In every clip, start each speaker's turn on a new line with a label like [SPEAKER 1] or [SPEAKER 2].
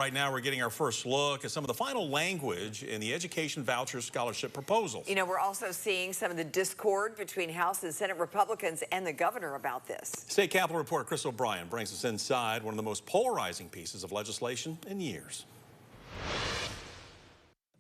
[SPEAKER 1] Right now, we're getting our first look at some of the final language in the education voucher scholarship proposals.
[SPEAKER 2] You know, we're also seeing some of the discord between House and Senate Republicans and the governor about this.
[SPEAKER 1] State Capitol reporter Chris O'Brien brings us inside one of the most polarizing pieces of legislation in years.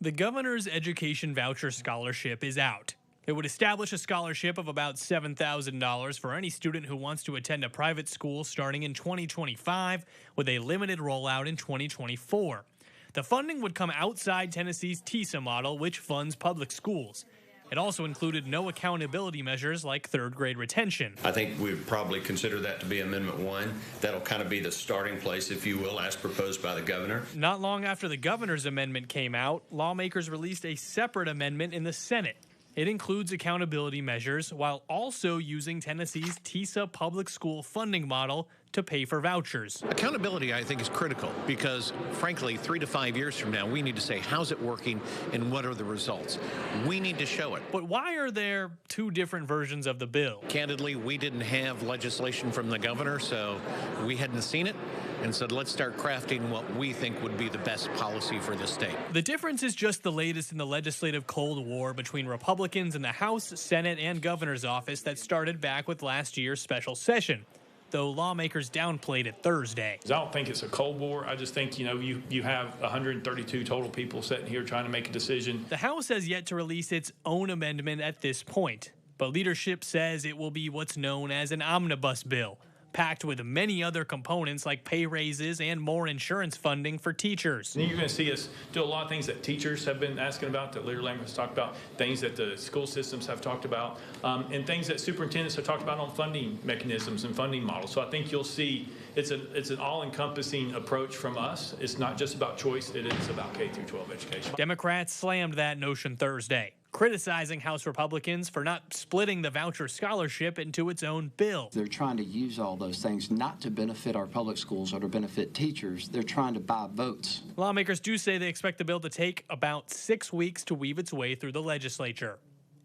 [SPEAKER 3] The governor's education voucher scholarship is out. It would establish a scholarship of about $7,000 for any student who wants to attend a private school starting in 2025 with a limited rollout in 2024. The funding would come outside Tennessee's TISA model, which funds public schools. It also included no accountability measures like third-grade retention.
[SPEAKER 4] I think we'd probably consider that to be Amendment 1. That'll kind of be the starting place, if you will, as proposed by the governor.
[SPEAKER 3] Not long after the governor's amendment came out, lawmakers released a separate amendment in the Senate. It includes accountability measures while also using Tennessee's TISA public school funding model to pay for vouchers.
[SPEAKER 5] Accountability, I think, is critical because, frankly, 3 to 5 years from now, we need to say, how's it working and what are the results? We need to show it.
[SPEAKER 3] But why are there two different versions of the bill?
[SPEAKER 5] Candidly, we didn't have legislation from the governor, so we hadn't seen it and said, let's start crafting what we think would be the best policy for the state.
[SPEAKER 3] The difference is just the latest in the legislative Cold War between Republicans in the House, Senate, and governor's office that started back with last year's special session, though lawmakers downplayed it Thursday.
[SPEAKER 6] I don't think it's a Cold War. I just think, you have 132 total people sitting here trying to make a decision.
[SPEAKER 3] The House has yet to release its own amendment at this point, but leadership says it will be what's known as an omnibus bill, packed with many other components like pay raises and more insurance funding for teachers.
[SPEAKER 6] And you're going to see us do a lot of things that teachers have been asking about, that Leader Lamb has talked about, things that the school systems have talked about, and things that superintendents have talked about on funding mechanisms and funding models. So I think you'll see it's an all-encompassing approach from us. It's not just about choice, it is about K through 12 education.
[SPEAKER 3] Democrats slammed that notion Thursday, criticizing House Republicans for not splitting the voucher scholarship into its own bill.
[SPEAKER 7] They're trying to use all those things not to benefit our public schools or to benefit teachers. They're trying to buy votes.
[SPEAKER 3] Lawmakers do say they expect the bill to take about 6 weeks to weave its way through the legislature.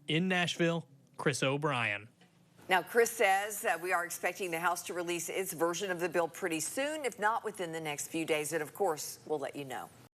[SPEAKER 3] In Nashville, Chris O'Brien.
[SPEAKER 2] Now, Chris says that we are expecting the House to release its version of the bill pretty soon, if not within the next few days. And of course, we'll let you know.